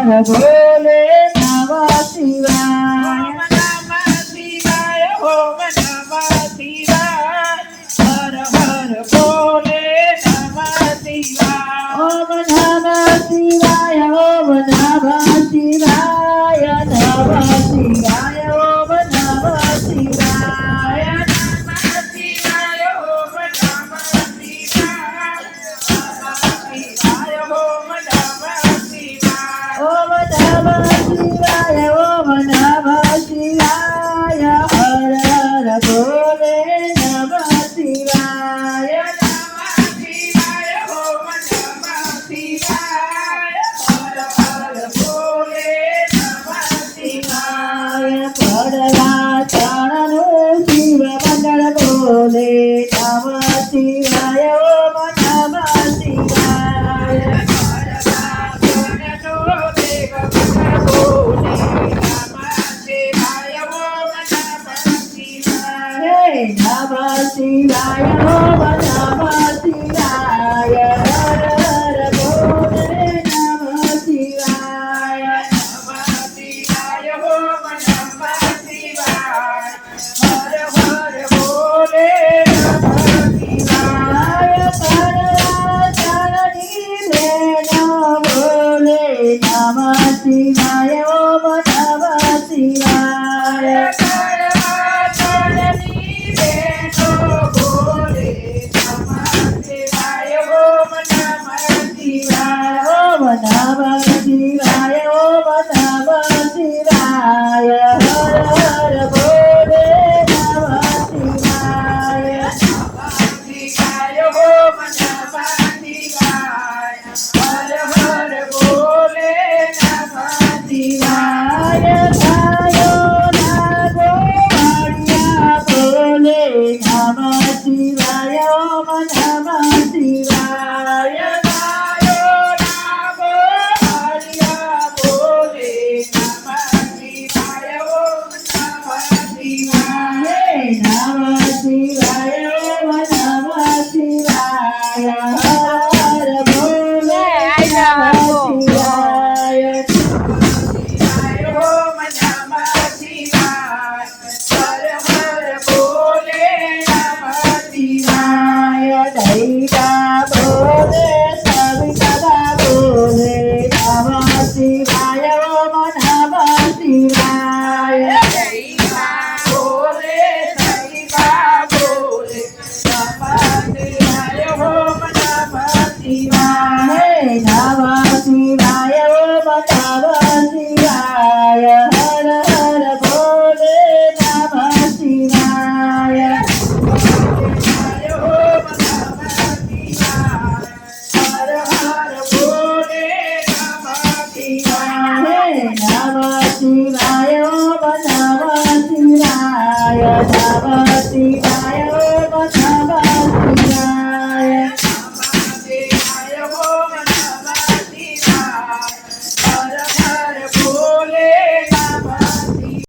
ભોલે નમઃ શિવાય ઓમ નમઃ શિવાય હર હર ભોલે નમઃ શિવાય ઓમ નમઃ શિવાય ઓમ નમઃ શિવાય નમઃ શિવાય ઓમ નમઃ શિવાય ઓમ નમઃ શિવાય ઓમ નમઃ શિવાય હર હર ભોલે નમઃ શિવાય પડવા ચરણનું શિવ મંડળ બોલે નમઃ શિવાય ઓમ નમઃ શિવાય હે નમઃ શિવાય ઓમ નમઃ શિવાય હર હર ભોલે નમઃ શિવાય શિવાય પડવા ચરણી બેનો બોલે નમઃ શિવાય ઓમ નમઃ શિવાય ઓમ નમઃ શિવાય ઓમ નમઃ શિવાય હર હર ભોલે નમઃ શિવાય શિવાય ગાયો લાગો હરિયા બોલે નમઃ શિવાય ઓમ નમઃ શિવાય હે નમઃ શિવાય ઓમ નમઃ શિવાય હર હર ભોલે નમઃ શિવાય શિવાય દૈતા બોલે સવિતા બોલે નમઃ શિવાય ઓમ